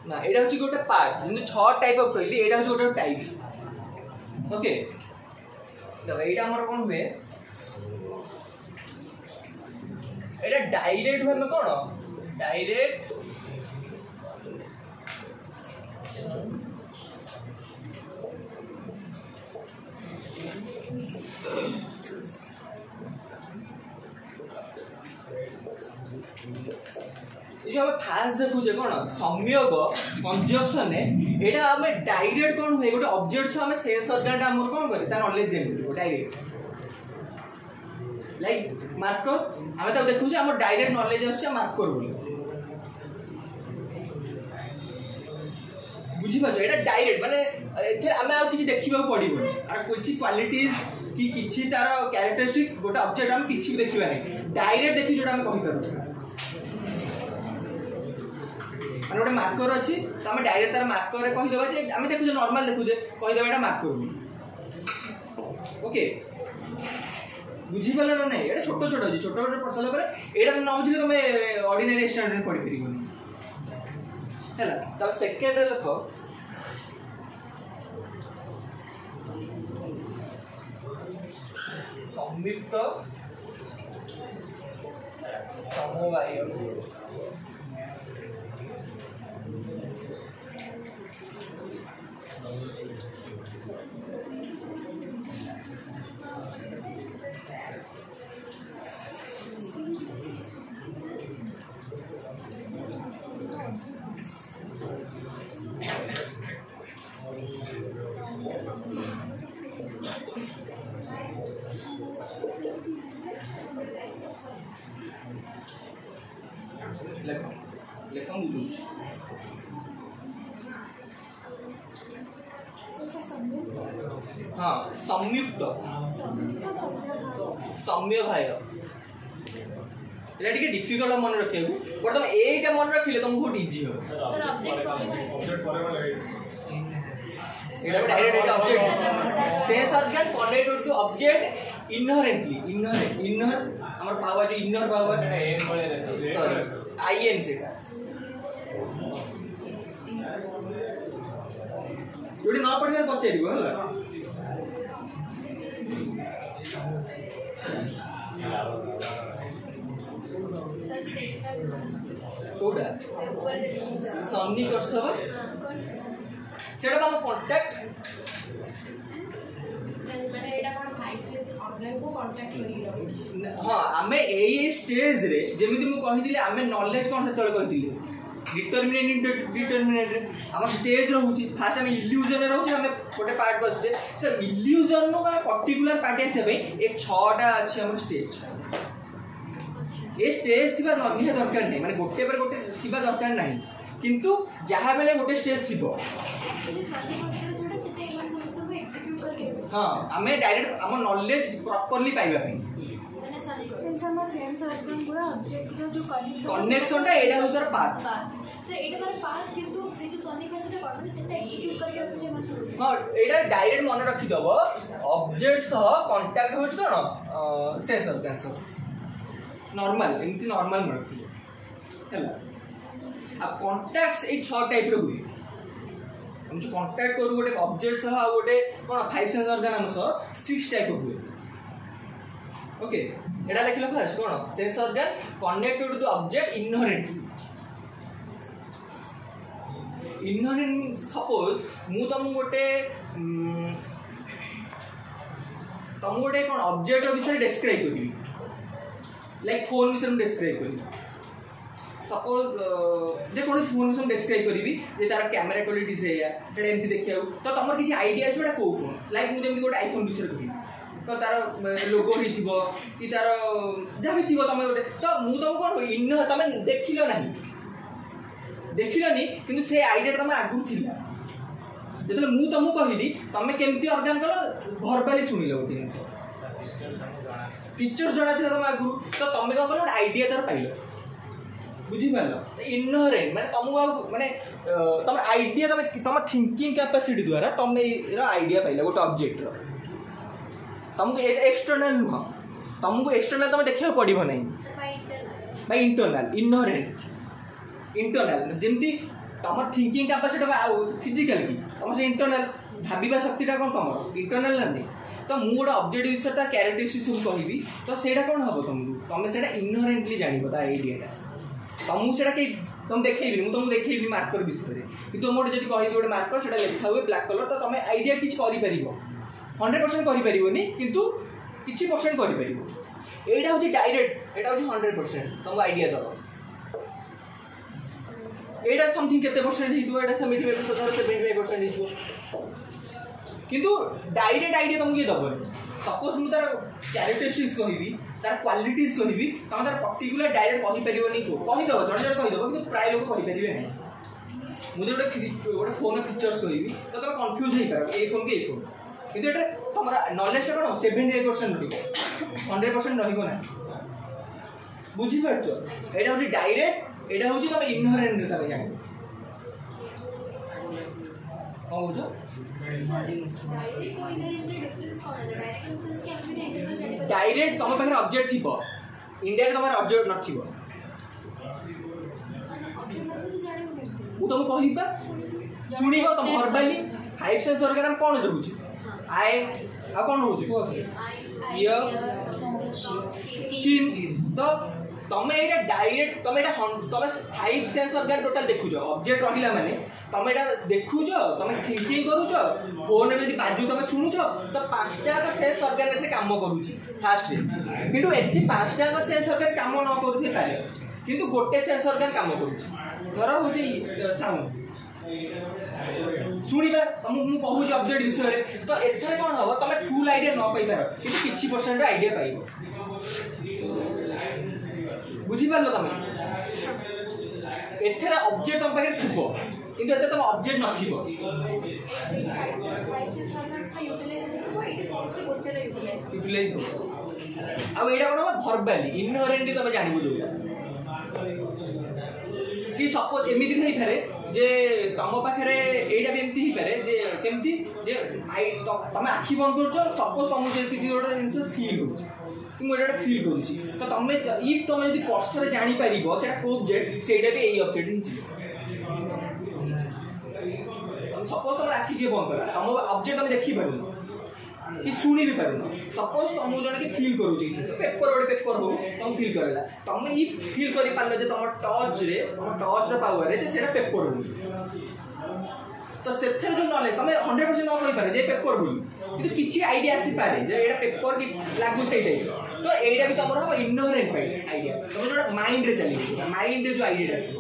ना एटा होची गोटे पार्ट जिन 6 टाइप ऑफ कहली एटा होची गोटे टाइप ओके देखो एटा हमर कोन हुए एटा डायरेक्ट हुए में कोन डायरेक्ट जो हमें फास्ट देखुचे कौन संयोग कंजक्शन एटा हमें डायरेक्ट कौन हुए गोटे ऑब्जेक्ट से हमें सेंस ऑर्गन हमर कौन करे तार knowledge gain direct like marker हमें तो देखुचे हमर डायरेक्ट नॉलेज आछे मार्कर बोली बुझी पाछो एटा डायरेक्ट माने एथे हमें आ किछि देखिबा पड़िबो आ किछि क्वालिटीज कि किछि तार कैरेक्टरिस्टिक्स गोटे ऑब्जेक्ट हम किछि देखिबा नै डायरेक्ट देखि जोटा हम कहि पारो माने गोटे मार्कर अछि त हम डायरेक्ट तार मार्कर रे कहि देबा जे हम देखु जे नॉर्मल देखु जे कहि देबा एटा मार्कर बोली ओके बुझी पालो ना नै एटा छोटो छोटो अछि छोटो छोटो पढ़सला पर एटा न बुझिले तमे ऑर्डिनरी स्टैंडर्ड में पढ़ि परिबोनी हैला त सेकंड रे लिखो संयुक्त समवाय लेखो लेखो बुझुछ हाँ संयुक्त समवाय एटा डिफिकल्ट मन रखे बट तुम एटा मन रखिले तुमको बहुत इजी हो एटा डायरेक्ट एटा object sense organ connected to object inherently inner हमर पावर जो इनर पावर सॉरी आईएन सेटा जोडी न पढियार पचारिबो हला कोडा सन्निकर्ष सेटा हम कांटेक्ट हाँ आमे ए स्टेज रे जेमिति मु कहि आमे नॉलेज कोन सेतल कहि डिटरमिनेंट रे हम स्टेज रहउची फास्ट हम इल्यूजन रे रहउची हम गोटे पार्ट बसते सर इल्यूजन नो का पर्टिकुलर पार्ट आसे भाई एक 6टा अछि हम स्टेज ए स्टेज थिबा ननिया दरकार नै माने गोटे पर गोटे थिबा दरकार नै किंतु जहा बेले गोटे स्टेज थिबो हाँ हमें डायरेक्ट हम नॉलेज प्रॉपर्ली पाइबा पे कनेक्शन टा एडा हो सर पाथ से एडा पर पाथ किंतु से जो सन्निकर्ष रे करबे सेटा एग्जीक्यूट करके बुझे मन हां एडा डायरेक्ट मन रखि दबो ऑब्जेक्ट सह कांटेक्ट होच कोन सेंस ऑर्गन नॉर्मल एमती नॉर्मल मन रखि हैला अब कांटेक्ट्स ए 6 टाइप रे हुई हम जो कांटेक्ट करू गोटे ऑब्जेक्ट सह गोटे कोन 5 सेंस ऑर्गन हम सह 6 टाइप हुए ओके एटा लिखलो फर्स्ट कोन sense organ connected to object inherent suppose मु तुम गोटे कोन ऑब्जेक्ट विषय डिस्क्राइब करी लाइक फोन विषय डिस्क्राइब करी सपोज जे कोन फोन विषय डिस्क्राइब करी जे तार कैमरा क्वालिटी से या सेटा एमती देखियो तो तमर किछि आईडिया छै बेटा को फोन लाइक मु जेमती गोटे आईफोन विषय करी तो तार लोगो ही थिबो कि तार जहाँ भी थिबो तमे गोटे तो मु तुम कोन इन तमे देखिलो नहीं किंतु से आईडिया तमे आगु थिला जेतले मु तुमको कहिली तमे केमती ऑर्गन कलो भरबाली सुनिलो गोटे जिंस पिक्चर जणा थिला तमे आगु तो तमे कोन कलो आईडिया तार पाइलो बुझी पालो इनहेरेंट माने तुमको माने तम आईडिया तम थिंकिंग कैपेसिटी द्वारा तमे आईडिया पाइला गोटे ऑब्जेक्ट रो तुमको एक्सटर्नल नुह तुमको एक्सटर्नल तुम देखा पड़ो ना बाय इंटरनल इनहेरेंट इंटरनल जमती तुम थिंकिंग कैपेसिटी फिजिकल की तुम से इंटरनल भाविबा शक्तिटा कौन तुम इंटरनल ना नहीं तो मुझे गोटे ऑब्जेक्ट विषय तार क्यारेक्टरिस्टिक्स सब कहबी तो सेटा कौन हम तुमको तुम से इग्नोरेंटली जान आइडियाटा तुमको से तुम देखी मुझे देखी मार्कर विषय में कि तुम गोटे जब कह गोटे मार्कर से लिखा हुए ब्लैक कलर तो तुम आइडिया किसी कर 100% करें किंतु किसी परसेंट कर एटा हूँ डायरेक्ट एटा हूँ 100% तुमको आइडिया दब एटा समथिंग केते परसेंट हो एटा 75% हो किंतु डायरेक्ट आइडिया तुमको ये दब सपोज मुझे तार क्यारेक्टरिस्टिक्स कहबी तार क्वालिटीज कहबी तुम तार पर्टिकुलर डायरेक्ट कहीपर कहीदेव जड़े जड़े कहीदेव कि प्राय लोग कहीपर ना मुझे गोटे फोन फीचर्स कहबी तो तुम कन्फ्यूज हो पार ए फोन के ए फोन किंतु ये तुम नॉलेज कौन 75% 100% रहा बुझीपार यहाँ हूँ डायरेक्ट यहाँ हूँ तुम इग्नोरेंट तुम जान कौन कह डायरेक्ट तुम पाखे ऑब्जेक्ट थी इंडिया तुम ऑब्जेक्ट न तुम कह शुण तुम वर्बाली 5 सेंस ऑर्गन कौन रोचे आई आ कौन रोचे स्किन तो तुम ये डायरेक्ट तुम तुम 5 सेंस ऑर्गन टोटल देखुच ऑब्जेक्ट रहा माने तुम ये देखुच तुम थिंकिंग करुच फोन में बाजू तुम शुणुच तो 5टा सेंस ऑर्गन काम करुच्ची फास्ट किंतु एठी 5टा सेंस ऑर्गन काम न करुथे पारे किंतु गोटे सेंस ऑर्गन काम करुच्ची धर हूँ साउंड शुणा तुमको कहूँ ऑब्जेक्ट विषय में तो एथरे कौन हम तुम फुल आइडिया न पाई पार कि किसी परसेंट आइडिया पाइब बुझीपार तुम एथरे ऑब्जेक्ट तुम पाखे थो किंतु तुम ऑब्जेक्ट न यूटिलाइज हो आईटा कौन भर्बाली इग्नोरेंटली तुम जानव जो कि सपोज एमती नहीं पारे जे तुम पाखे यहाँ भी एमती पारे जे केमती जे तुम आखि बंद कर सपोज तुमको किसी गोटे जिन फिल हो मुझे फिल करुच्ची तो तुम इफ तुम जो पर्सर जापर से ऑब्जेक्ट से भी ऑब्जेक्ट ही सपोज तुम आखि किए बंद करा तुम ऑब्जेक्ट तुम देखिपार कि शुणी भी पार सपोज तुमको जन फिल करुच्ची पेपर गोटे पेपर हो तुम फिल कर तुम ये फिल कर पार तुम टच पावर से पेपर हो तो से जो नॉलेज तुम 100% न कही पारे जे पेपर बोली कि किसी आइडिया आसी पारे जे एटा पेपर की लागू से तो एटा भी तुम हम इग्नोरेंट आइडिया तुम जो माइंड रे चली माइंड रे जो आइडिया आसी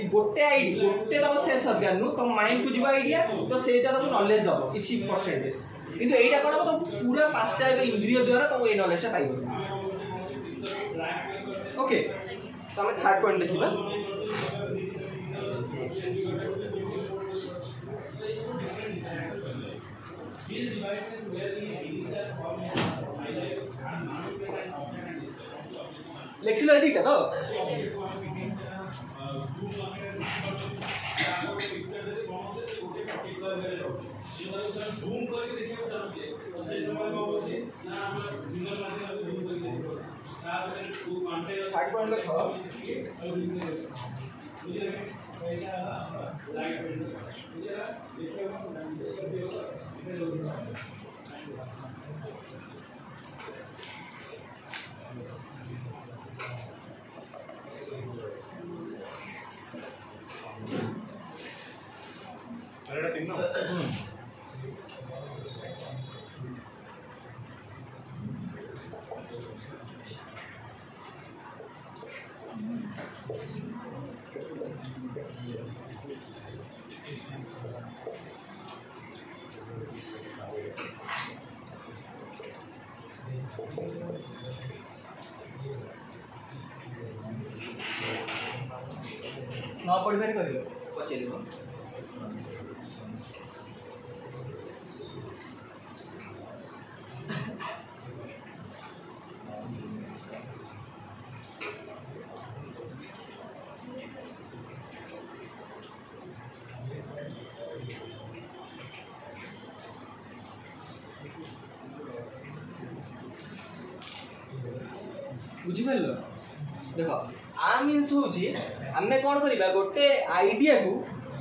गोटे आइडिया गोटे तुम सेंस ऑर्गन तुम माइंड को जीवा आइडिया तो सेटा तुम नॉलेज दब किसी परसेंटेज किंतु एटा कोन तुम पूरा 5टा इंद्रिय द्वारा तुम ए नॉलेजटा पाइबो ओके तुम थर्ड पॉइंट देखिबा लिख लो ये तो न पढ़ी पारे कह पचार बुझिपार देख आ मीन्स हूँ आम कौन करवा गोटे आइडिया को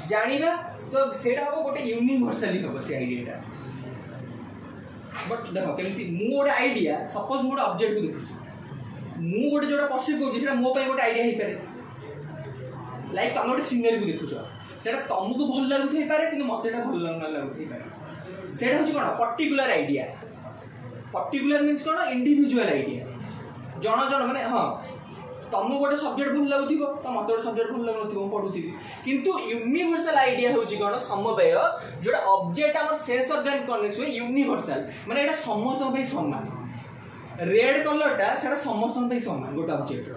जाना तो सेटा हम गोटे यूनिवर्साली हम से आइडिया बट देख केमती मु गोटे आइडिया सपोज गोटे ऑब्जेक्ट को देखुची मु गोटे जोटा परसीव करूँ मो गोटे आइडिया हो पारे लाइक तुम गोटे सीनरी को देखुच सेटा तुमको भल लगुथई पारे कि मत भल लगुथई पारे सेटा हूँ कौन पर्टिकुलर आइडिया पर्टिकुलर मीन्स कौन इंडिविजुअल आइडिया जन जन माने हाँ तुमको गोटे सब्जेक्ट भल लगुव तो मत गोटे सब्जेक्ट भल लगुन पढ़ुथी किंतु यूनिवर्सल आइडिया हूँ कौन समवाय जोटा ऑब्जेक्ट आम सेंस ऑर्गन कनेक्ट हुए यूनिवर्सल माने एटा समस्त सामान रेड कलरटा से समस्त सामान गोटे ऑब्जेक्ट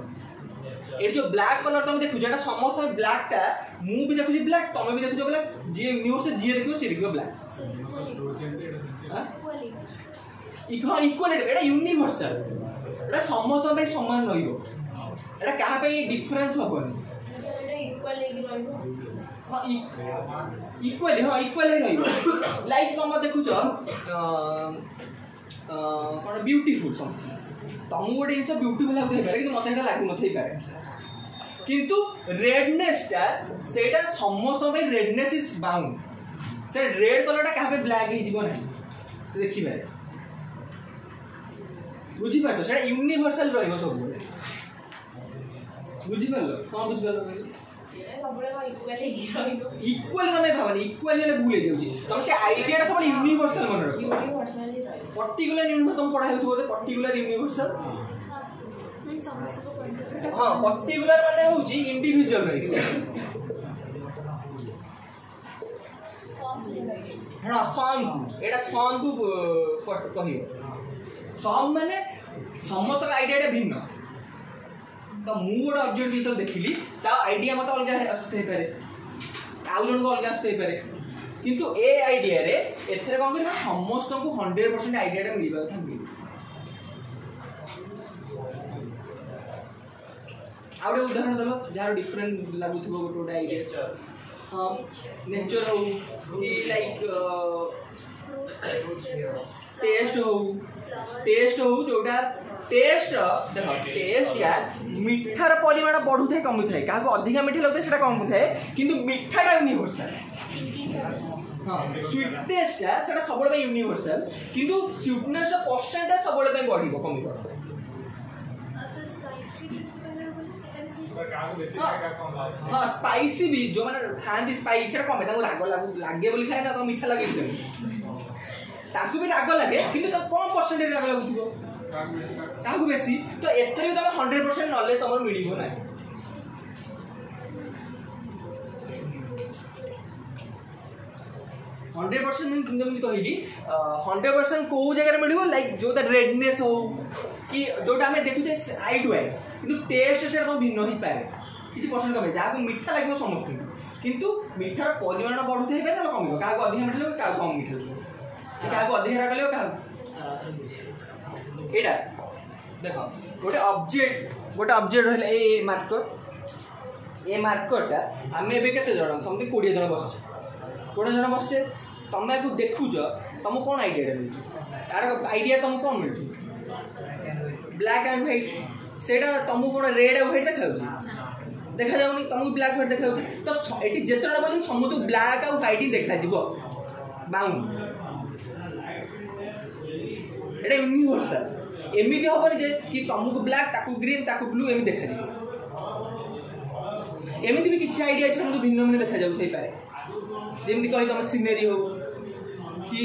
ये जो ब्लैक कलर तुम देखु जो समस्त ब्लैकटा मु भी देखुची ब्लैक तुम भी देखुच ब्लैक जी यूनिवर्सल जी देखो सी देखो ब्लैक हाँ इक्वालिटी एटा यूनिवर्सल एटा समस्त सामान रहिबो एटा कहा पे डिफरेंस हबनी हाँ इक्वाली हाँ इक्वाली रहिबो लाइक तुम देखुच कौन ब्यूटीफुल समथिंग तुमको गोटे जिन ब्यूटीफुल लगुथई पारे कि मत लगुन पारे किंतु रेडनेसटा सेटा समस्त रेडनेस इज बाउंड से रेड कलरटा क्या ब्लैक हो ना से देखी पारे बुझीपार से यूनिवर्सल रही सब बुझीपार कौन बुझीपार इक्वाली तुम भावनी इक्वाली भूल तुम से आइडिया सब यूनिवर्सल मन रख पर्टिकुलर यूनिवर्सल तुम पढ़ा होते पर्टिकुलर यूनिवर्सल हाँ पर्टिकुलर माने होची इंडिविजुअल रही हाँ सॉन्ग एटा सॉन्ग को कहियो सॉन्ग माने समस्त आइडिया भिन्न तो मु गोटे ऑब्जेक्ट जो देखिली ता आइडिया मत अलग आसते पारे आउ जन को अलग आसते पारे किंतु ए आइडिया रे एथरे कोन कर समस्त को 100% आइडिया मिलबा था मिल आउटे उदाहरण दलो जार डिफरेंट लागुथबो गोटे आइडिया हां नेचर हो कि लाइक टेस्ट हो जोटा टेस्ट देख टेस्ट क्या मिठार परिमाण बढ़ू थाए कमी थाए क्या अधिका मिठा लगता है कम थाए किंतु मिठाटा यूनिवर्सल हाँ स्वीटनेसटा से सब यूनिवर्सल किंतु स्वीटनेस परसेंट सब बढ़ कमी हाँ स्पाइसी भी जो मैंने खाती स्पाइसी कमे राग लगे बोली खाए ना तो मीठा लगे भी राग लगे कि कम परसेंटेज राग लगुव क्या बेसी तो एथर भी तुम 100% नॉलेज तुम मिल ना 100% जमी कहली 100% कौ जगह मिल लाइक जो रेडनेस हो कि जोटा आम देखुचे आई टू आई कि टेस्ट से तुम भिन्न हो पाए किसी परसेंट कमे जहाँ मीठा लगे समस्त किंतु मीठार परिमाण बढ़ुते ना कम क्या अधिक मीठा लगे क्या कम मीठा लगे क्या अधिक राग लगे क्या देख गोटे ऑब्जेक्ट रहा ये मार्करटा आम ए के जन समझे 20 जन बसचे तुम या देखुच तुमको कौन आइडिया मिलूँ तार आइडिया तुमको कौन मिलूँ ब्लैक एंड व्हाइट सेटा तुमको कौन रेड एंड व्हाइट देखा जाऊनी तुमको ब्लैक व्हाइट देखा तो ये जिते पर्यटन समस्त ब्लैक और व्हाइट ही देखा बाउंड एटा यूनिवर्सल एमती हेनी जे कि तुमको ब्लैक ताकू ग्रीन ताकू ब्लू एम देखा एमती भी किसी आइडिया अच्छे समझ भिन्न भिन्न देखा जाऊ पाए जमी कही तुम सीनेरी हो कि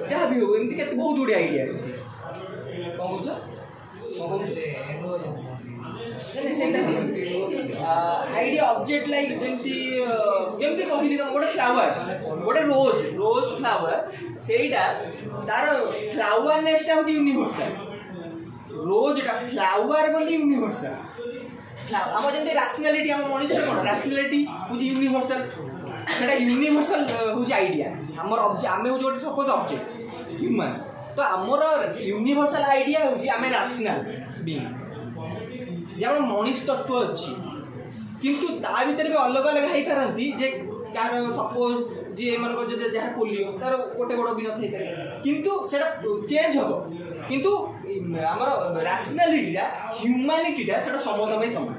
जहाँ भी हो एमती के बहुत गुड़े आइडिया अच्छे कौन आइडिया ऑब्जेक्ट लाइक जमी कहली तुम गोटे फ्लावर गोटे रोज फ्लावर सेटा तार फ्लावरनेसटा हूँ यूनिवर्सल रोजटा फ्लावर बोली यूनिवर्सल आम जमी राशनालीटी आम मनीष कौन राशनालीटी हूँ यूनिवर्सल सेटा यूनिवर्सल हूँ आइडिया आमर आम हूँ गोटे सपोज ऑब्जेक्ट ह्यूमन तो आमर यूनिवर्सल आइडिया हूँ आम राशनाल बीइंग जब मनीष तत्व अच्छी किंतु ता भीतर भी अलग अलग हो पारती जे कार सपोज जी मान जहाँ पोलियो तार गोटे गोड़ भी न किंतु सेटा चेंज हम किंतु आमर राशनालीटा ह्यूमानिटीटा से समस्त समान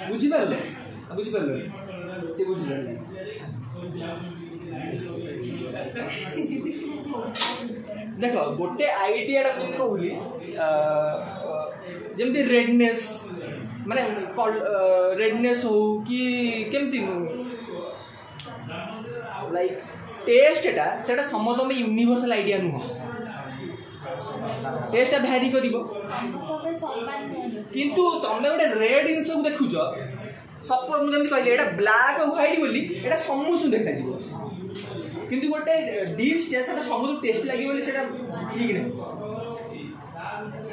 बुझिपार बुझिपार से बुझिपार देख गोटे आइडिया कहली जमती रेडनेस माने रेडनेस हो कि केमती लाइक टेस्टा सेटा समस्त में यूनिवर्सल आइडिया नुह टेस्टा भैरी करिवो किंतु तमे गोटे रेड जिनस को देखुछ सपोज मुझे कहली एटा ब्लैक और व्हाइट बोली एटा समस्त देखा जीवो किंतु गोटे डिश सेटा समस्त टेस्ट लागि बोली सेटा ठीक नहीं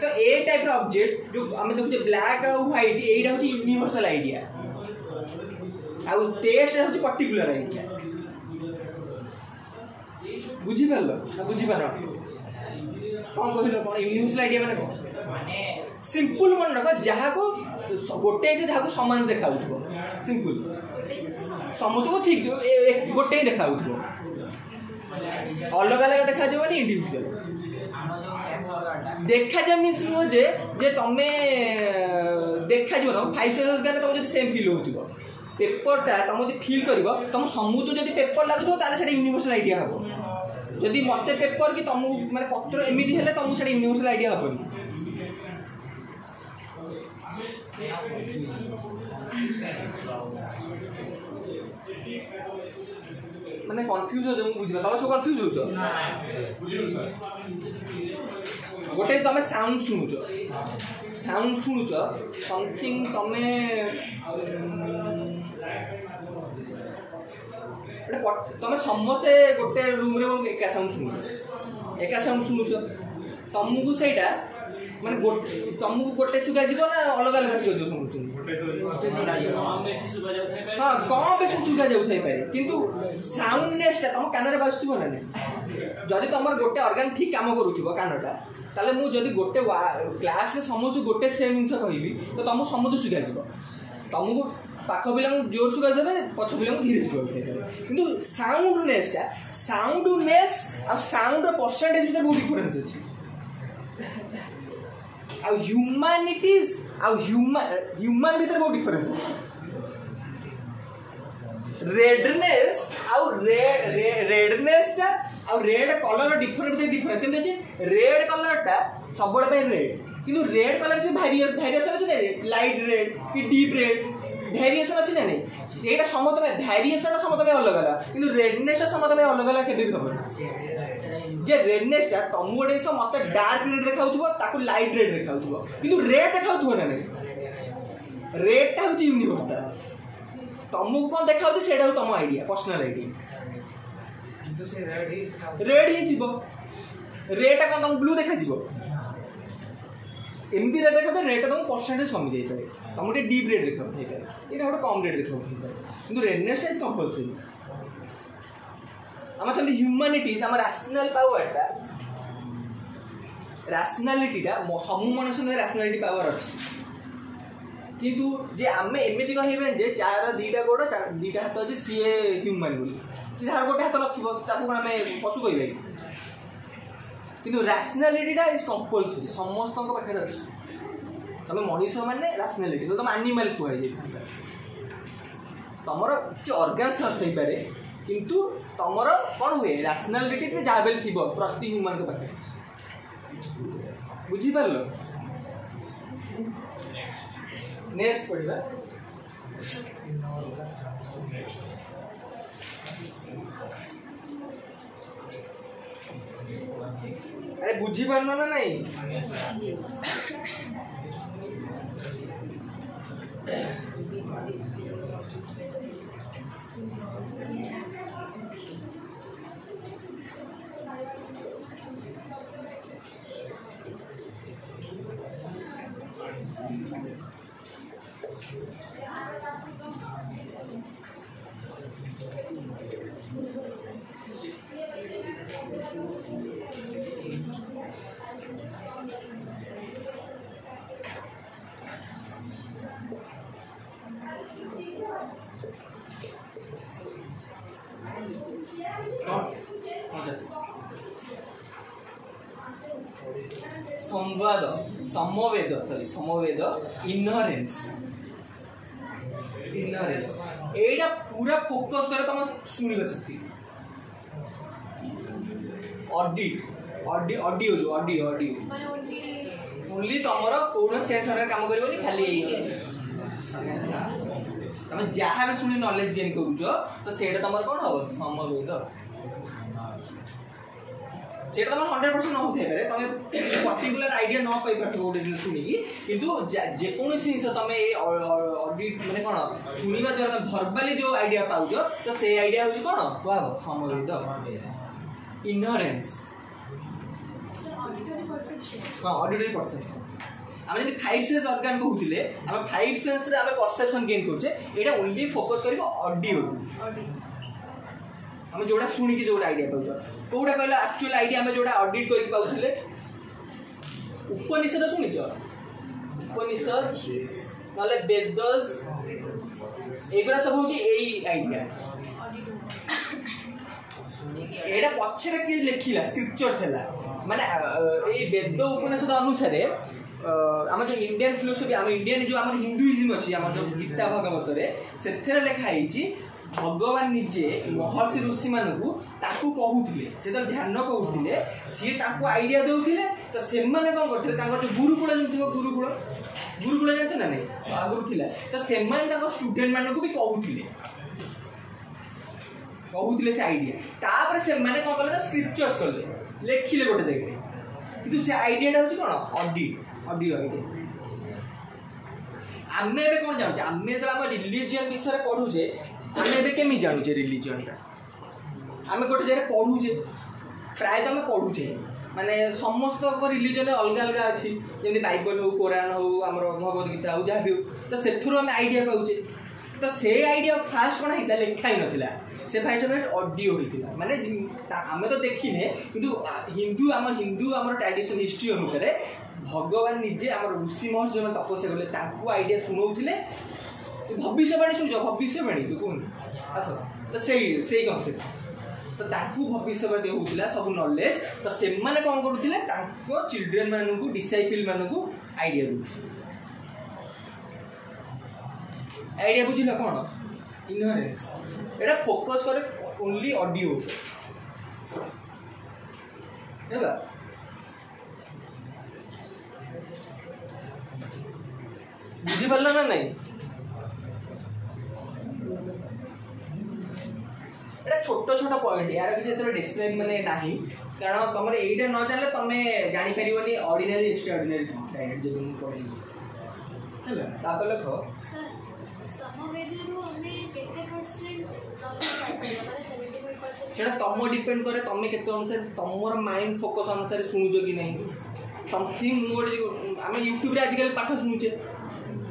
तो ए टाइप रो ऑब्जेक्ट जो आम देखुचे ब्लैक और व्हाइट एटा होची यूनिवर्सल आइडिया आ टेस्ट होची पर्टिकुलर आइडिया बुझी पारलो ना बुझी पार कौन कहलो कौन यूनिवर्सल आइडिया माने कौन सिंपल मन रख जहाँ को गोटे जहाँ को समान देखा सिंपल समस्त को ठीक गोटे देखा अलग अलग देखा जाए इंडिविजुअल देखा जा मीन्स नुह जे तुम देखा तुम 5 सेकंड तुम सेम फिल हो पेपरटा तुम जो फिल कर तुम समूह जब पेपर लगुव तो यूनिवर्सल आइडिया हम जदि मत पेपर कि तुम माने पत्र एमती है तुमको से यूनिवर्सल आइडिया हेनी माने कन्फ्यूज हो जाऊ बुझिबा तुम सब कन्फ्यूज होछ गोटे तुम साउंड शुणुच समथिंग तुमे तुम समस्ते गोटे रूम रे एका साउंड शुणुच तुमको सहीटा माने तुमको गोटे सुगा जीव ना अलग अलग सुगा समझ हाँ कम बेसी सुगा जाऊ पारे किंतु साउंडनेस तुम कान बाजुव ना जदि तुम गोटे ऑर्गन ठीक काम करूथिबो कानटा ताले मु जदि गोटे क्लास रे समझ गोटे सेम जिनस कहबी तो तुमको समझ सुगा जीव तुमको पाख पिला जोर सुगा देबे पछ पिला धीरे सुगा देबे किंतु साउंडनेस आ साउंड रो परसेंटेज भीतर बहुत डिफरेंस अछि आ ह्यूमैनिटीज आ ह्यूमन भीतर बहुत डिफरेंस अछि रेडनेस आ रेडनेस टा आ रेड कलर डिफरेंस केमते अछि रेड कलर टा सब बडे रेड किंतु रेड कलर से वेरिएशन अछि लाइट रेड कि डीप रेड वेरिएशन अछि ना नहीं एटा समत में वेरिएशन समत में अलग अलग किंतु रेडनेस समत में अलग अलग केबे भी होबो जे रेडनेस ता तुम गोटे सो मत डार्क रेड देखाउथबो ताको लाइट रेड देखाउथबो किंतु रेड देखाउथबो ना नहीं रेड ता होची यूनिवर्सल तुमको कोन देखाउथि सेटा हो तुम आइडिया पर्सनल आइडिया किंतु से रेड ही थिबो रेड ता तुम ब्लू देखा जीवो एमती रेड देखा रेड तुम परसेंटेज कमी जाई पारे तुम गोटे डीप रेड देखा थाई पारे एटा गोटे कम रेड देखा थाई पारे किंतु रेडनेस इज कंपल्सरी आम से ह्यूमैनिटीज आम रैशनल पावरटा रैशनैलिटीटा सब मनुष्य में रैशनैलिटी पावर अच्छी किंतु जे आम एमती कहबे जे चार दीटा गोड़ दीटा हाथ अच्छे सी ह्यूमन बोली जार गोटे हाथ नथिबो ताको आम पशु कहबे किंतु रैशनैलिटीटा इज कंपल्सरी समस्त पाखे अच्छी तुम मनुष्य माने रैशनैलिटी तो तुम एनिमल कहै तुमर किसी ऑर्गन्स नथई पारे किंतु तुमर कौन हुए रैशनैलिटी जहाँ बेल थी प्रति ह्यूमन के पाखे बुझी पारलो नेक्स्ट पढ़िबा अरे बुझी पारलो ना नहीं समवेद इनहेरेंस एटा पूरा फोकस करे तुम सुनिबा शक्ति ऑडियो ओनली तुमर कोन सेंस काम करबोनी खाली तुम जहाँ भी शुणी नॉलेज गेन करुच तो सेटा तुम कौन हम समवेद सेटा तुम 100% न होते तुम पर्टिकुलर आइडिया न पाई पाठ गोटे जिन शुणिकी किंतु जेकोसी जिन तुम ऑडिट माने कौन शुणा द्वारा भर्बाली जो आइडिया पाउच तो से आइडिया हूँ कौन कह समवेद इनहेरेंस हाँ ऑडिटरी परसेप्शन आम जब 5 सेंस ऑर्गन कहते आम 5 सेंस रे आम परसेप्शन गेन करुचे एटा ओनली फोकस कर ऑडियो आम जोड़ा शुणिकी जो आइडिया पाउच कौटा कहला एक्चुअल आइडिया आम जोड़ा ऑडिट कर पाउले उपनिषद शुणिच उपनिषद ना वेदस एगुड़ा सब हूँ यही आइडिया एटा पछे किए लिखला स्क्रिप्चर्स है माने वेद उपनिषद अनुसार आम जो इंडियन फिलोसफी आम इंडियन जो आम हिंदुइज्म अच्छी आम जो गीता भगवत से लिखाई भगवान निजे महर्षि ऋषि मानू कहते से तो ध्यान कहते सी आइडिया दौले तो से कौन करते जो गुरुकुल जो गुरुकुल जान ना नहीं आगुरी थी तो से स्टूडेंट मानक भी कहते से आइडिया तापर से कौन कले स्क्रिप्चर्स कले लिखिले गोटे जगह कि से आइडिया हूँ कौन ऑडियो आइडिया आम ए कौन जानूचे आम जो आम रिलीजियन विषय पढ़ुचे आम एमी जानूचे रिलीजियन आम गोटे जगह पढ़ुचे प्राय आम पढ़ुचे माने समस्त रिलीजन अलग अलग अच्छी जमी बाइबल हो कुरान हो आम भगवत गीता हो जहाँ भी हो तो से आम आइडिया पाऊे तो से आइडिया फास्ट कौन होता लिखाई नाला से फास्ट ऑडियो होता माने आम तो देखने किंतु हिंदू आम ट्रेडिशन हिस्ट्री अनुसार भगवान निजे आम ऋषि महर्षि जो तपस्या कले आइडिया शुणाऊे भविष्यवाणी शुणुच भविष्यवाणी तू कहून आस तो से कनसेप्ट तो भविष्यवाणी होता सब नॉलेज तो से कौन करुले चिल्ड्रेन मानू डिसाइपल मानू आइडिया दे आइडिया बुझिल कौन इनहेरेंस एटा फोकस करे ओनली ऑडियो है बुझी पारल ना नहीं एटा छोट छोट पॉइंट यार किसी डिस्क्राइब माने नहीं कारण तुम एटा न जाने तुम जानी पारिबनी ऑर्डिनरी एक्स्ट्रा ऑर्डिनरी डायरेक्ट जो तुम पढ़ी हैला तापर लख समवेदरू हमें केते परसेंट नॉलेज पाइ परिबा माने 75% सेटा तुम डिपेंड करे तुम केते अनुसार तुमर माइंड फोकस अनुसार सुनुजो कि नहीं समथिंग गोटे आम यूट्यूब रे आजिकल पाठ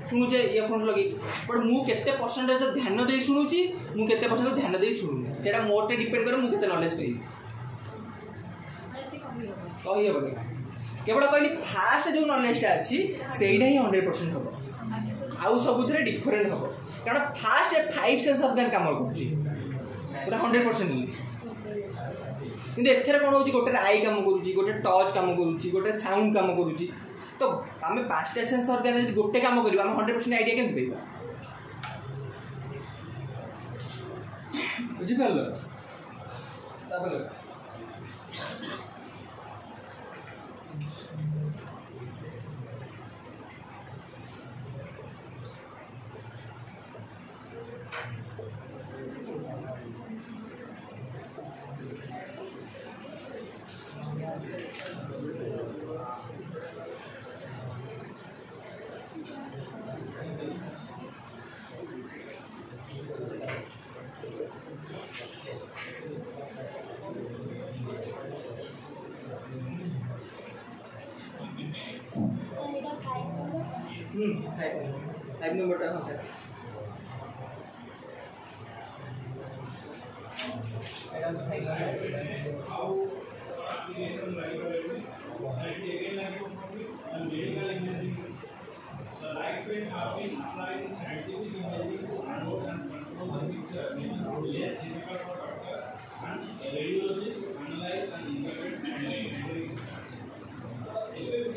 शुणुचे इयरफोन लगे बट मुझे परसेंटेज ध्यान दे शुणुची मुझे परसेंट ध्यान दे शुणुनी से मोटे डिपेंड करे मुझे नॉलेज कही केवल कहली फास्ट जो नॉलेजटा अच्छी से ही 100% हम आउ सब डिफरेंट हम कारण फास्ट 5 सेंस ऑर्गन काम कर 100% किंतु कौन हो गोटे आई काम करुच्ची गोटे टच काम करुच्ची गोटे साउंड काम करुच्ची तो आम 5टा सेंस ऑर्गन गोटे काम करें 100% आइडिया केमती पाइबा बुझिपार फाइव नंबर हाँ sir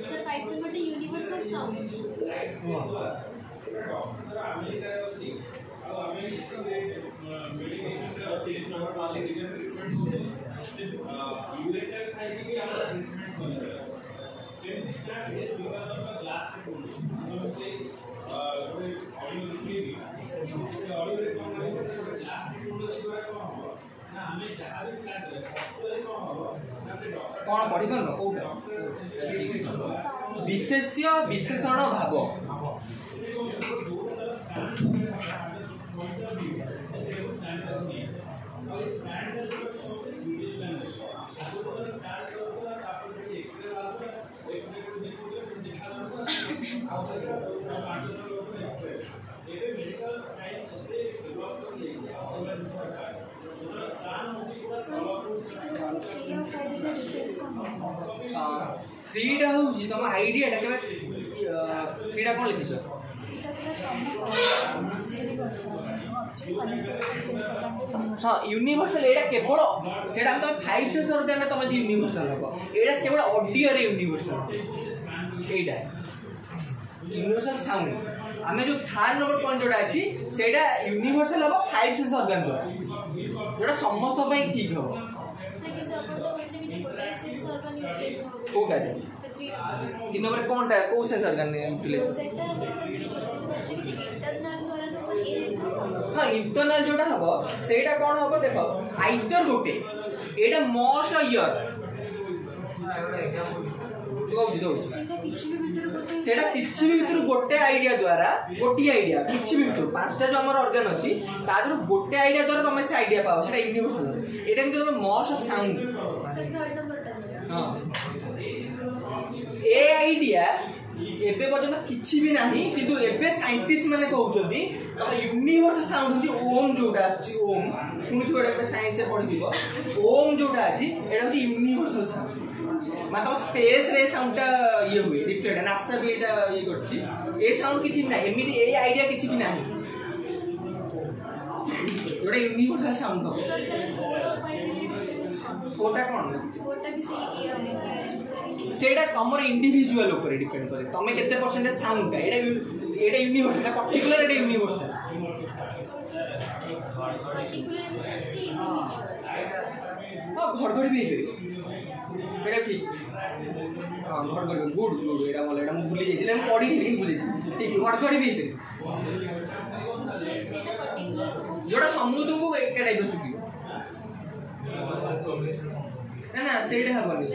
sir 5 number universal sound कौन पढ़ी कर कौटा विशेष्य विशेषण भाव थ्रीटा हूँ तुम आईडिया थ्रीटा कौन लिखिस हाँ यूनिवर्सल एटा केवल सेटा तुम 5 सेंस ऑर्गन तुम यूनिवर्सल हम एटा केवल ऑडियो रे यूनिवर्सल एटा यूनिवर्सल साउंड आम जो थर्ड नंबर पॉइंट जोटा अच्छी सेटा यूनिवर्सल हम 5 सेंस ऑर्गन जोटा समस्त ठीक हम कोटा 3 नंबर कोनटा को सेंस ऑर्गन यूटिलाइज हाँ इंटरनल जोटा हम सेटा कौन हम देख आइदर गोटे एटा मोस्ट इयर सेटा किछि भी भितर गोटे आइडिया द्वारा गोटी आइडिया किछि भी भितर पांचटा जो हमर ऑर्गन अछि तादर गोटे आइडिया द्वारा तुम से आइडिया पाओ सेटा यूनिवर्सल एटा कि तुम मोस्ट साउंड हां ए आइडिया एबे पर्यंत किछि भी नाही किंतु एबे साइंटिस्ट माने कहउछंती हम यूनिवर्सल साउंड होची ओम जोटा अछि ओम सुनिथिबो एटा साइंस से पढिथिबो ओम जोटा अछि एटा होची यूनिवर्सल साउंड मतलब स्पेस रे साउंडटा ये हुए रिफ्लेक्ट नासा भी एटा ये करछि ए साउंड किछि ना एमिति ए आइडिया किछि भी नाही एटा यूनिवर्सल साउंड हो कोटा कोन कोटा भी सेटा तमर इंडिविजुअल ऊपर डिपेंड करे तमे केते परसेंटेज साउंड का एटा यूनिवर्सल एटा पर्टिकुलर एटा यूनिवर्सल हां घड़घड़ी भी एटा ठीक हां घड़घड़ी गुड गुड एटा बोले एटा भूली जाइले हम पढ़ी नहीं भूली ठीक घड़घड़ी भी जोड़ा समुद्र को एक टाइप सुखी ना ना सेटा हबनी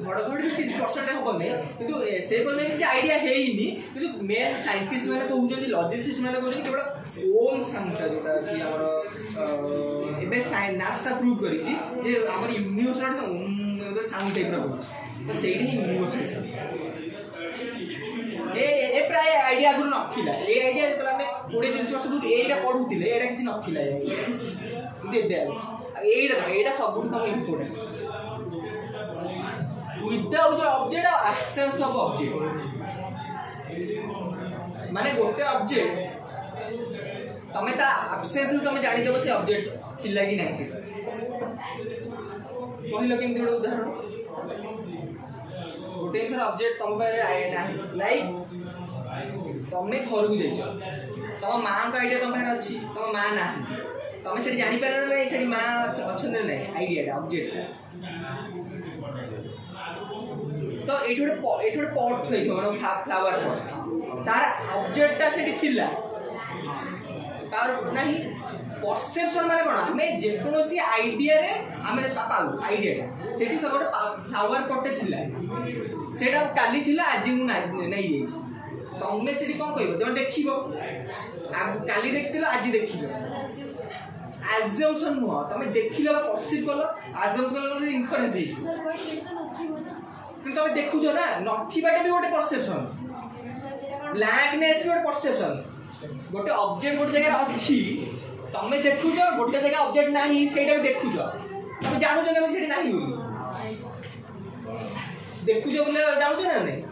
घड़घड़ी किसी परसेंट हेनी कि से पर्यटन आइडिया है मेन साइंटिस्ट मैंने कहते लॉजिस्टिस्ट मैंने कहते केवल ओम साउंडटा जोटा अच्छी आम नासा प्रूव कर यूनिवर्सल साउंड टाइप रोचे से यूनिवर्सल ए प्राय आइडिया आगुरी नाला ये आइडिया जो आम 20-30 वर्ष दूर एटा पढ़ुले एटा किसी नाला एटा सब तुम इम्पोर्टेंट विदाउट ऑब्जेक्ट और एब्सेंस ऑफ ऑब्जेक्ट माने गोटे ऑब्जेक्ट तमे ता एब्सेंस रु तमे जानि देबो से ऑब्जेक्ट थिला कि नाही से कहलो केमति गोटे उदाहरण गोटे सर ऑब्जेक्ट तम पे नाही लाइक तमे घर को जाइछो तम मां का आइडिया तम पे अछि तम मां नाही तमे सेठी जानि पारे नै सेठी मां अछन नै आइडिया ऑब्जेक्ट तो ये पट थी माने फ्लावर पट तार ऑब्जेक्टा से थिला तार नाही परसेप्शन माने कोन हमें जेकोसी आइडिया रे हमें पाऊ आइडिया सेठी से गोटे फ्लावर पटे थिला सेटा काली थिला आज मु नहीं जाई तमे सेठी कोन कहबो तमे देखिबो काली देखथिलो आज देखिबो एज्यूम्पशन नुह तमे देखिलो परसीव करलो एज्यूम्पशन करलो इन्फरेंस हिच तुम देखुच ना नथिबाटे भी गोटे परसेप्शन ब्लैकनेस भी गोटे परसेप्शन गोटे ऑब्जेक्ट गोटे जगह अच्छी तमे देखुच गोटे जगह ऑब्जेक्ट नाही सेटा भी देखुच तुम जानू कि सेठी नाही बोली देखुच बोले जानू ना नहीं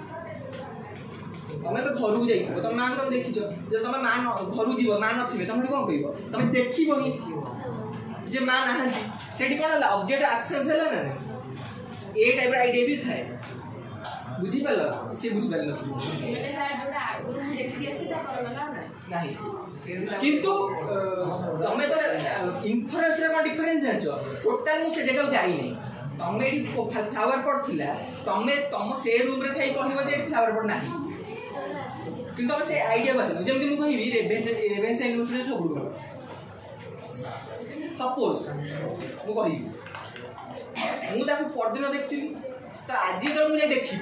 तमे घर को जाई तुम मां तुम देखिछ जे तुम मां घर को जीव मां नथिबे तुम कोन कहबो तुम देखिबो ही जे मां नाहंती सेठी कोन ऑब्जेक्ट एब्सेंस हैला ना ए टाइप आइडिया भी थाए बुझी पाल सी बुझी पाल नहीं किंतु तमे तो इन्फरेंस रे कोन डिफरेंस जानछो टोटल मु से जगह जाई नै तमे एडी फ्लावर पॉट थिला तमे तम से रूम रे थाई कहबो जे एडी फ्लावर पॉट नाही किंतु तमे से आईडिया बस जेमति मु कहबी रेवेन्स यूनिवर्सिटी सब गुरु सपोज मु कहबी मु ताको परदिन देखथि तो आज जो मुझे देखी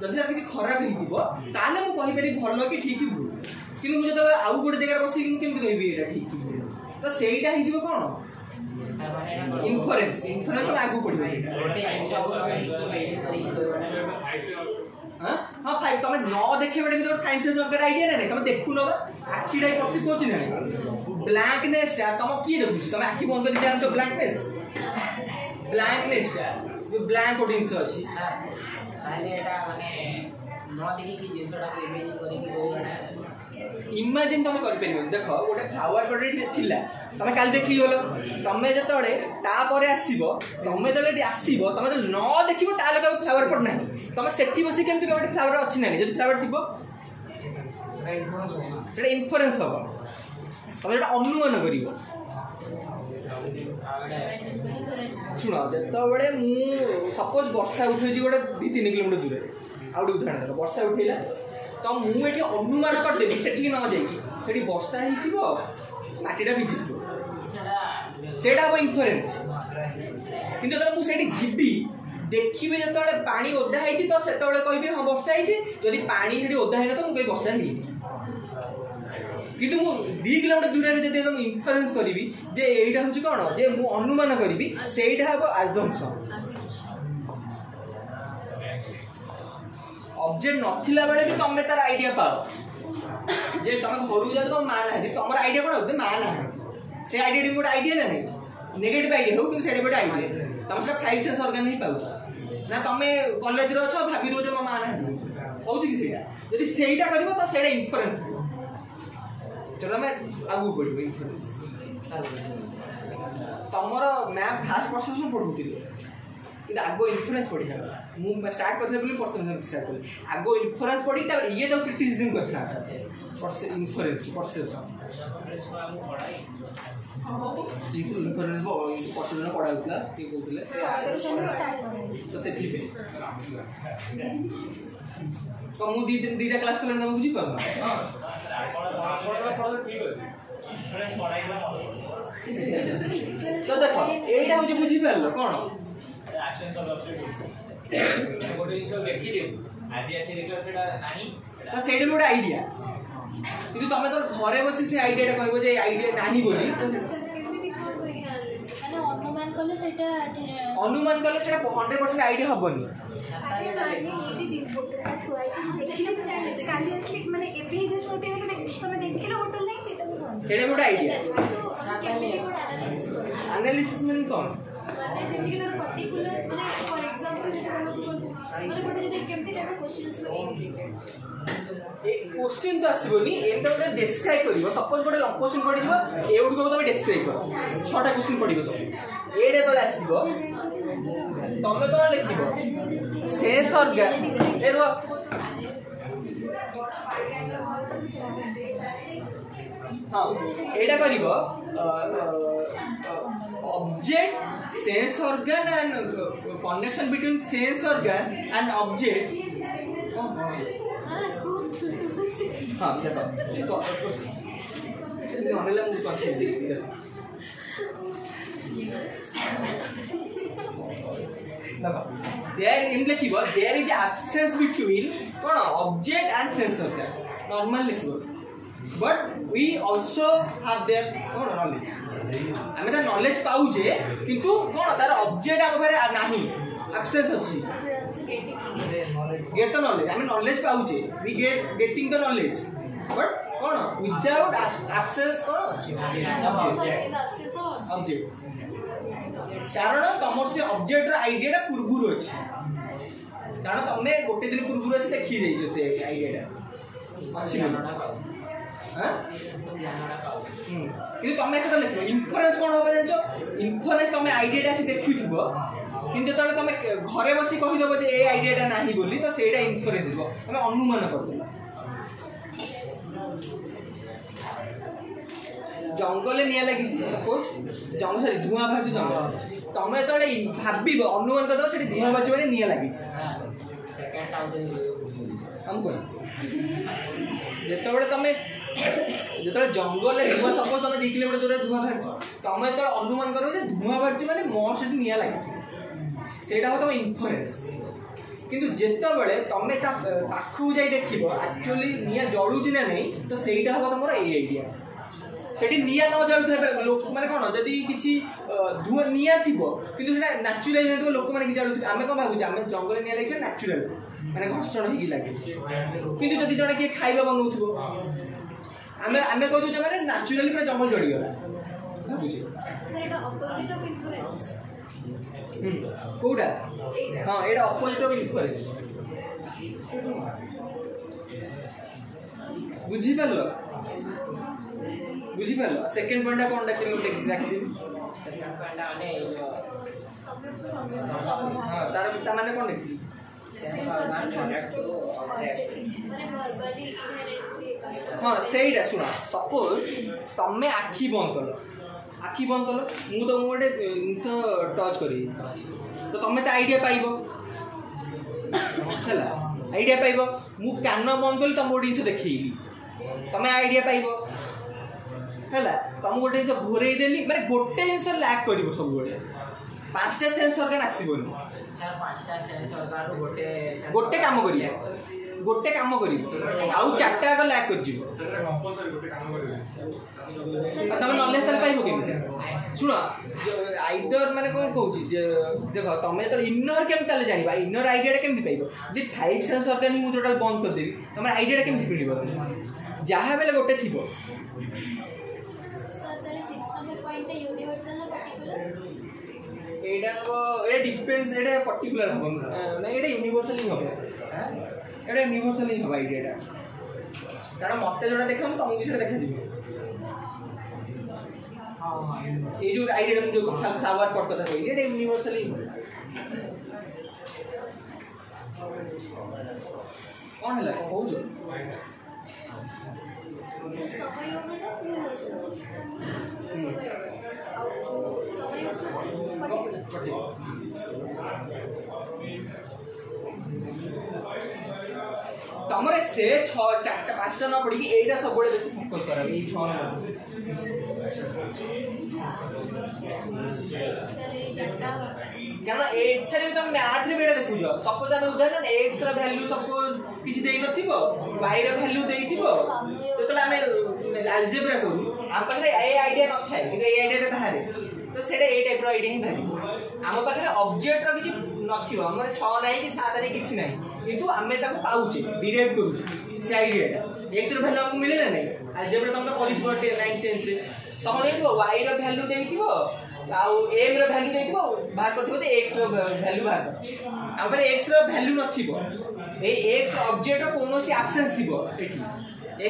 जदि तार किसी खराब हो ताले मु कहि पारि भलो कि ठीक भूल किंतु मुझे तो आउ गोटे जगह बस केमति कहबी एटा ठीक भूल तो सेटा हि जीव कोन इन्फरेंस इन्फरेंस तो आगु पड़िबो सेटा हां हां फाइव तमे न देखे बेटे तो टाइम सेंस ऑफ आईडिया नै तमे देखु न आखी डाई परसिव कोच नै ब्लैंकनेस ता तम की देखु तमे आखी बंद कर जान जो ब्लैंकनेस ता जो ब्लैंक कोडिंग्स अछि ताले एटा माने न देखि कि जिंसटा को इमेजिन करी कि होना इमेजिन तमे कर परिबो देखो गोटे फ्लावर पॉट थिला तमे काल देखि गेलो तमे जतोड़े ता परे आसीबो तमे जले आसीबो तमे न देखिबो ता लगा फ्लावर पॉट नाही तमे सेठी बसी केमति गोटे फ्लावर अछि नाही जदि फ्लावर थिबो सेटा इन्फरेंस होबो तमे एटा अनुमान करिवो शुण जो मु सपोज वर्षा उठे गोटे 2-3 किलोमीटर दूर आउ गोटे उदाहरण देख वर्षा उठेला तो मुझे अनुमान करदेवी से न जाइए वर्षा हो माटीटा भिजी सेटा हम इन्फरेंस किंतु जो मुझे जीवी देखिए जो पानी ओदा है तो से कह हाँ वर्षा होती पानी ओदा है तो मुझे वर्षा नहीं किंतु मु 2 किलोमीटर दूर रे जदि इन्फरेंस करी जे एटा होची कोन जे मु अनुमान करी सेटा हबो अजम्पशन ऑब्जेक्ट नथिला बेले भी तमे तार आईडिया पाओ जे तमे घरु जा तो मान है तमर आईडिया कोन होते मान है से आईडिया डी गोटे आईडिया नहीं नेगेटिव आईडिया हो कि सेटा गोटे आईडिया तमे से फाइव सेंस ऑर्गन नहीं पाउछ ना तमे कॉलेज रो छ भाबी दो जे मान है होची कि सेटा यदि सेटा करबो तो सेटा इन्फरेंस चलो मैं आगू बढ़ी इन्फरेंस तमर मैम फास्ट परसेप्शन पढ़ुती कि आगो इन्फरेंस पढ़ी मु स्टार्ट करथे बोली परसेप्शन स्टार्ट करी आगो इन्फरेंस पढ़ी त ये तो क्रिटिसिज्म करथा इन्फरेंस परसेप्शन इन्फरेंस परसेप्शन पढ़ा होतला के कहतले तो सेठी पे तो मु दीटा क्लास करले न बुझी पाउ हां तो देखो एटा हो जे बुझी पारलो कोन एक्शन सब गोटे जिंस देखि दे आज आसी देखला सेटा नाही तो सेटा गोटे आईडिया किंतु तमे तो घरे बसी से आईडियाटा कहबो जे आईडिया नाही बोली अनुमान कले सेटा 100% आईडिया हबनी एटा गोटे आईडिया एनालिसिस मीन कोन माने जेमि के पर्टिकुलर माने फॉर एग्जांपल माने गोटे जे केमति टाइप क्वेश्चंस क्वेश्चन तो आसबनी एम तो डिस्क्राइब करिवो सपोज गोटे लॉन्ग क्वेश्चन पड़ी जिवो एउड को तमे डिस्क्राइब करो 6टा क्वेश्चन पड़िबो सब एडे तो आसीबो तमे तो लिखिबो सेंस ऑर्गन एरो हां एडा करिवो object sense organ and connection between sense organ and object हां देखो ये ऑनलाइन मुझे कंफ्यूज लगा देयर इन लिखिबो देयर इज एब्सेंस बिटवीन कोन object and sense organ normal लिखिबो but we also have there कोन नॉलेज हमें तो नॉलेज पाउजे किंतु कोन तार ऑब्जेक्ट हम पारे नाही एब्सेंस अछि गेट द नॉलेज हमें नॉलेज पाउजे we getting the knowledge but कोन विदाउट एब्सेंस कोन ऑब्जेक्ट कारण तमर से ऑब्जेक्ट रा आईडियाटा पूर्वरु अछि कारण तमे गोटे दिन पूर्वरु से देखि जाइछो से आईडियाटा अछि हां कि तमे से लिखो इन्फरेंस कोन होबा जानछो इन्फरेंस तमे आईडियाटा से देखिथिबो किंतु जेतले तमे घरे बसी कहिदबो जे ए आइडियाटा नाही बोली तो सेटा इन्फ्लुएंस दिबो तमे अनुमान करदो जंगल निया लगी सपोज जंगल सॉरी धुआं बाहर जंगल तमे जेतले भाबिबो अनुमान करदो सेठी धुआं बाहर माने निया लगी सेकंड हम कोइ जेतबेले तमे जेतबेले जंगल धुआं सपोज तमे 2 किलोमीटर दूर धुआं बाहर तमे जेतबेले अनुमान करो जे धुआं बाहर माने मोर सेठी निया लगी सेटा हो तमे इन्फरेंस किंतु जेतबेले तमे ता पाखु जाई देखिबो एक्चुअली निया जळुची ना नहीं तो सेटा हो तमरो ए आइडिया सेठी निया न जळुथे लोक माने कोन जदी किछि धुआं निया थिबो किंतु सेटा नेचुरल नेटो लोक माने कि जळुथे आमे कोन भाबुचे आमे जंगल निया लागे नेचुरल माने घर्षण हिगी लागे किंतु जदी जणे के खाइबा बनउथिबो आमे आमे कहू जे माने नेचुरली पूरा जंगल जळी गला भाबुचे सेटा ऑपोजिट ऑफ इन्फ्लुएंस कोडा हां एटा ऑपोजिट ऑफ इन्फ्लुएंस बुझी पालो सेकंड पॉइंट कोन डाकिलो एग्जैक्टली सेकंड पॉइंट माने हां तार ता माने कोन देखि sense organ connect to object हां सेइडा सुना सपोज तमे आखी बंद कलो मु तो गोटे जिनस टच करी तो तमे तो आइडिया पाइबो हला आइडिया पाइबो मु कान बंद कली तम गोटे जिनस देखैली तमे आइडिया पाइबो हला तम गोटे जिनस घोरै देली माने गोटे जिनस लैक करिवो सब गोटे पांचटा सेंस ऑर्गन आसीबोनी सर पांचटा सेंस ऑर्गन गोटे काम करिवो आउ चारटा का लैक कर जिवो तमे नॉलेज ताल पाइबो केमिटा सुनो आइडर माने कोन कहूची जे देखो तमे तो इनर केम ताले जानिबा इनर आइडिया केमति पाइबो जे 5 सेंस ऑर्गन ही मु टोटल बंद कर देबी तमे आइडिया केमति मिलिबो जहा बेले गोटे थिबो सर ताले 6 नंबर पॉइंट यूनिवर्सल ना पर्टिकुलर एटा डिपेंड्स एटा पर्टिकुलर हम ना एटा यूनिवर्सली हम एटा यूनिवर्सली हम आइडियाटा कारण मते जोडा देखम तुम भी सेटा देखा जिवो हां ए जो आइडिया हम जो फ्लावर पॉट कथा कहि एटा यूनिवर्सली कौन है लगा हो जो समय होना यूनिवर्सल तमरे से 6 4टा 5टा न पड़ी कि एटा सब बड़े बेसी फोकस करा ई 6 नंबर कारण एथरे भी तुम मैथ रे बेटा देखु जो सपोज हम उदाहरण x रा वैल्यू सपोज किछि देई नथिबो y रा वैल्यू देइथिबो तो हम अलजेब्रा करू हम पाखरे ए आइडिया न थाए कि ए आइडिया रे बाहर तो सेटा ए टाइप रो आइडिया ही भारी हम पाखरे ऑब्जेक्ट रो किछि नथिबो हमरे 6 नाही कि 7 रे किछि नाही किंतु आमे ताको पाउचे डिराइव करूचे से आइडियाटा x रो वैल्यू हमको मिले ना नहीं अलजेब्रा तुम तो कॉलेज पढ़ते 9 10 रे तुम देखिबो y रो वैल्यू देइथिबो आउ m रो वैल्यू देइथिबो बाहर करथिबो तो x रो वैल्यू बाहर कर हम पर x रो वैल्यू नथिबो ए x ऑब्जेक्ट रो कोनोसी एब्सेंस थिबो एठी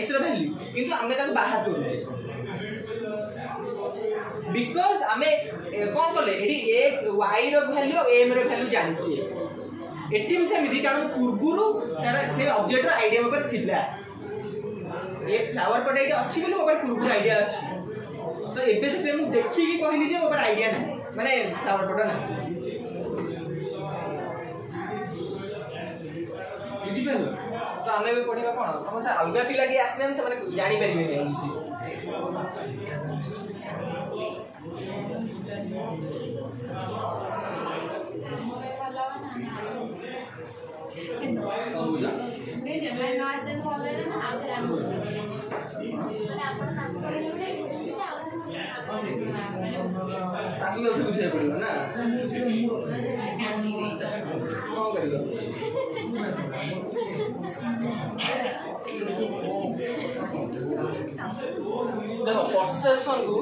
x रो वैल्यू किंतु आमे ताको बाहर करूचे बिकॉज़ आमे कोन करले एडी a y row value m row value जानिचे एटीम सेमिति कारण पूर्वरु तार से ऑब्जेक्ट रो आइडिया ऊपर थिला ए फ्लावर पॉट एटी अछि बोले ऊपर पूर्वरु आइडिया अछि तो एबे से मु देखि कि कहली जे ऊपर आइडिया नै माने फ्लावर पॉट नै बुझि पेल तो हमें भी पढिबा कोन हम से अलगा पिला के आसने से माने जानि परिबे नै बुझि नहीं जे मैं लास्ट टाइम फॉलो ना आउथरे हम माने आपण ताको पढिले बडे ताकि उसे बुझे पड़िबो ना कोन करियो देखो परसेप्शन को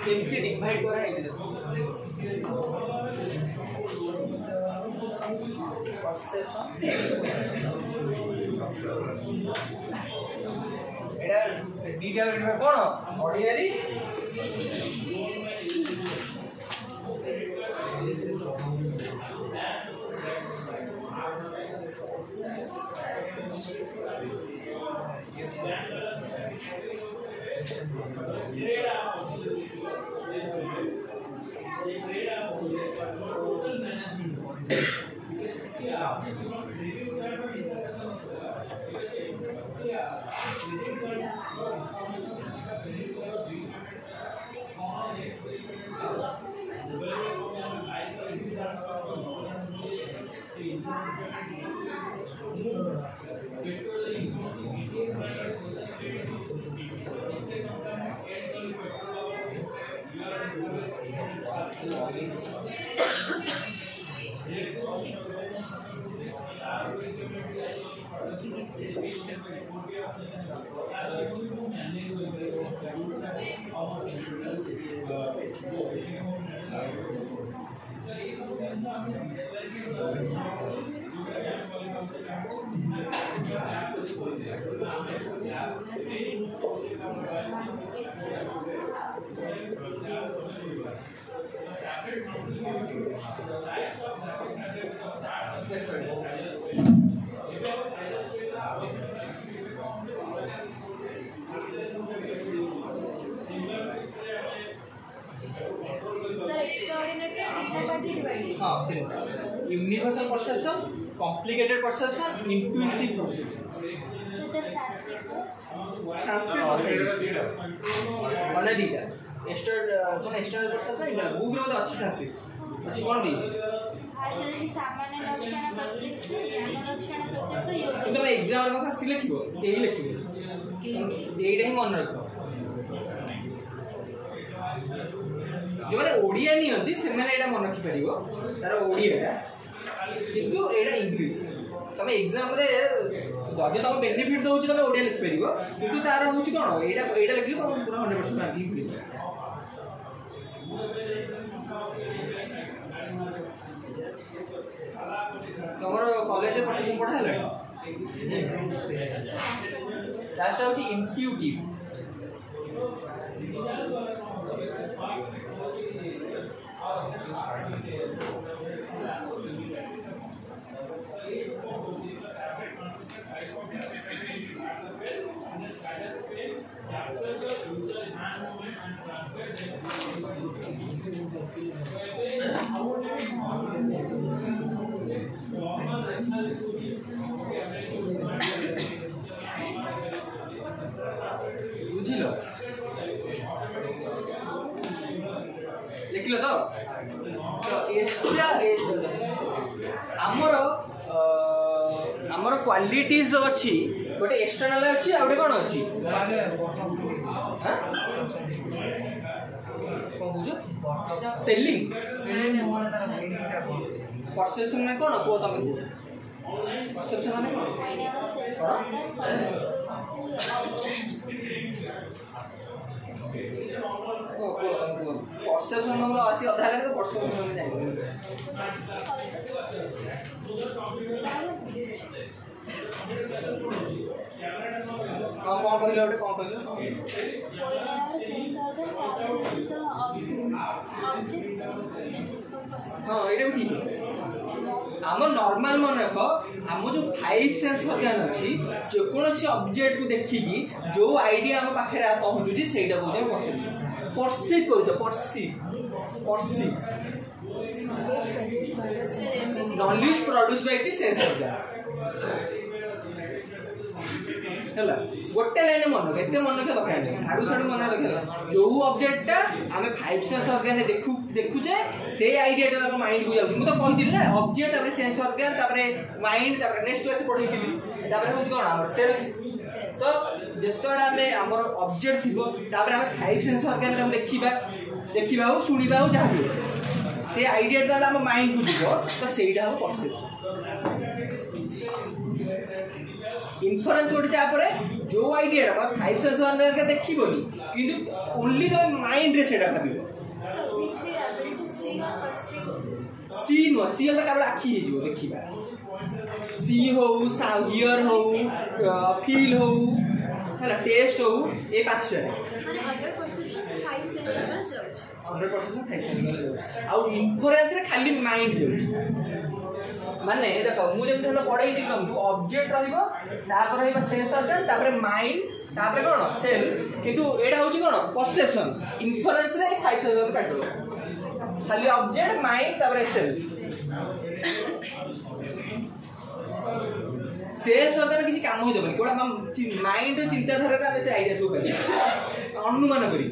केमती डिवाइड करा है परसेप्शन एडा डिटेल कोन ordinary Universal perception, complicated perception, intuitive perception. Sanskrit mana dita external perception internal book रे अच्छी sanskrit अच्छी कौन दी सामान्य लक्षण प्रत्यक्ष ज्ञान लक्षण प्रत्यक्ष योग तो मैं एग्जाम रे संस्कृत लिखिबो एही लिखिबो एईटा ही मन रखो जो माने ओडिया नहीं होती से माने एटा मन रखि परिबो तार ओडियाटा किंतु एटा इंग्लिश तमे एग्जाम रे जदि तुम बेनिफिट दउछ तमे ओडिया लिखि परिबो किंतु तार होउछ कोन एटा लिखि तुम पूरा 100% मार्क ही पड़िबो तमरो कॉलेज रे परसेंट पढ़ा हला लास्ट होउछ इंट्यूटिव बुझिलो लिखिलो तो एस्ट्रा आमर क्वालिटीज अच्छी गोटे एक्सटर्नल अच्छी आ गोटे कौन अच्छी कौन बुझ सेलिंग परसेप्शन में कौन को तुम परसेप्शन में कौन परसेप्शन हम आसी अधा लगे तो परसेप्शन में जाए कौन कहले ओटे कौन कहले हाँ ये ठीक है आम नॉर्मल मन रख आम जो 5 सेंस organ अच्छी जो कौन सी ऑब्जेक्ट को देखिकी जो आइडिया आम पाखे पहुँचुची सेटा कहते हैं परसेप्शन परसीव करूछ perceive knowledge produce by the sense organ हला गोटे लाइन मन केते मन रखे दरकार नहीं आडू साडू मन रखे जो ऑब्जेक्टटा आमे 5 सेंस organ ने देखुचे से आइडियाटा हम माइंड को जाउ मु तो कहथिल ना ऑब्जेक्ट तापर सेंस organ तापर माइंड तापर नेक्स्ट क्लास पढैथिली तापर होछ कोन हमर सेल्फ तो जेतोडा आमे हमर ऑब्जेक्ट थिबो तापर आमे 5 सेंस organ ने देखिबा हो सुनिबा हो जाहि से आइडियाटा हम माइंड को जिवो तो सेइडा हो परसेप्शन इन्फरेंस गोटे चापरे जो आइडिया 5 सेंस organ के देखिबोनी किंतु ओनली द माइंड रे सेटा भाबिबो सी नो सी वाला केवल आखि हे जो देखिबा सी हो हियर हो फील हो हला टेस्ट हो ए पाछे माने 100% 5 सेंस organ जाउछ 100% 5 सेंस organ जाउछ आ इन्फरेंस रे खाली माइंड जाउछ माने देखो मु जेमते हला पढाई दिम तुमको ऑब्जेक्ट रहइबो तापर रहइबो सेंस ऑर्गन तापर माइंड तापर कोन सेल किंतु एडा होची कोन परसेप्शन इन्फरेंस रे 5 सेल काटो खाली ऑब्जेक्ट माइंड तापर सेल सेंस ऑर्गन किसी काम होई देबनी कोडा माइंड रो चिंता धारा का से आईडिया सो पाई अनुमान करी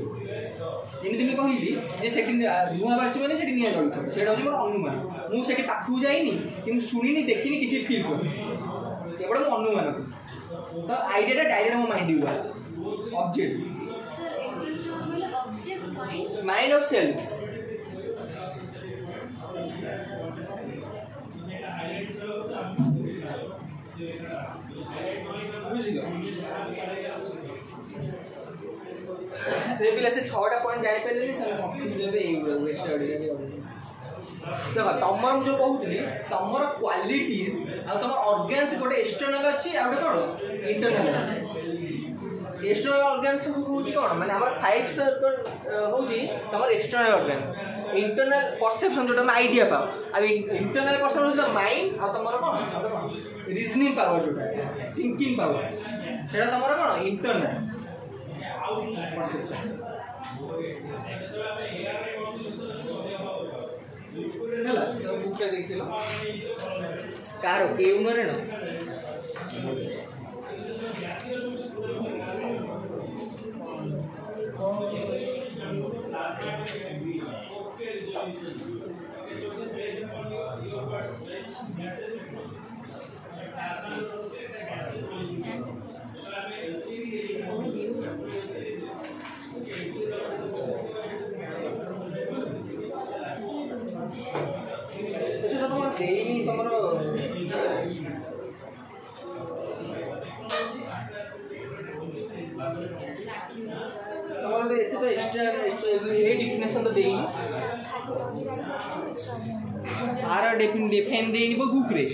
एमती मैं कहली जे सेठी धुआं बारछ माने सेठी निया जळुथ सेटा होची मोर अनुमान मु सेठी पाखु जाईनी कि मु सुनिनी देखिनी किछि फील कर केवल मु अनुमान कर तो आईडिया डायरेक्ट मो माइंड युवा ऑब्जेक्ट सर इंक्लूजन वाला ऑब्जेक्ट माइंड ऑफ सेल्फ बुझिलो से 6टा पॉइंट जाई पले से कंफ्यूज होबे ए गुडा एक्स्ट्रा ऑर्डिनरी देखो तमर जो कहूतली तमर क्वालिटीज आ तमर ऑर्गन्स गोटे एक्सटर्नल अछि आ गोटे कोन इंटरनल अछि एक्सटर्नल ऑर्गन्स होउची कोन माने हमर 5 सर्कल होउची तमर एक्सटर्नल ऑर्गन्स इंटरनल परसेप्शन जोटा हम आईडिया पाओ आ इंटरनल परसेप्शन होउची माइंड आ तमर कोन रीजनिंग पावर जोटा थिंकिंग पावर सेटा तमर कोन इंटरनल परसेप्शन ହେଲା ତ ବୁକଟା ଦେଖିଲ କାର କେଉନରେ न देनी तमरो तमरो तो एथे तो एक्स्ट्रा ए डिफिनेशन तो देनी आर डिफाइन देनी बुक रे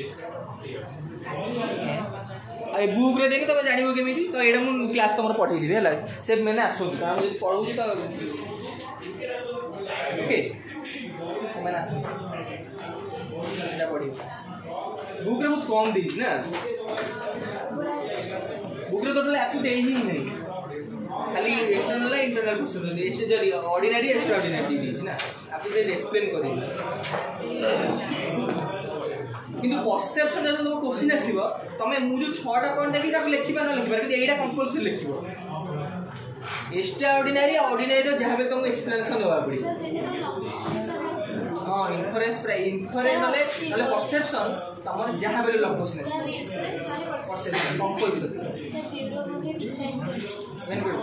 आई बुक रे देनी तब जानिबो केमिति तो एडा मु क्लास तमरो पठै दिबे हला से मैंने आसो कारण जे पढौजी तो ओके मैंने आसो बुक रे बहुत कम दी ना बुक रे टोटल आपको दे ही नहीं खाली एक्सटर्नल है इंटरनल क्वेश्चन दे एक्स्ट्रा ऑर्डिनरी एक्स्ट्रा ऑर्डिनरी दी ना आपको जे एक्सप्लेन करी किंतु परसेप्शन जब तुम क्वेश्चन आसीबो तमे मु जो 6टा पॉइंट देखि ताको लिखिबा न लिखिबा कि एटा कंपल्सरी लिखिबो एक्स्ट्रा ऑर्डिनरी ऑर्डिनरी रो जहाबे तुम एक्सप्लेनेशन देबा पड़ी हां इन्फरेंस नॉलेज नले परसेप्शन तमर जहां बेले लक्ष्य परसेप्शन कंपल्सरी मेन कर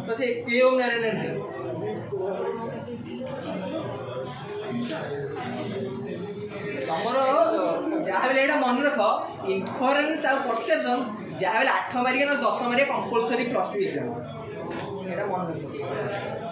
तो से केओ नारे नहीं तमर जहां बेले एटा मन रख इन्फरेंस आ परसेप्शन जहां बेले 8 मारिया ना 10 मारिया कंपल्सरी +2 एग्जाम एटा मन रख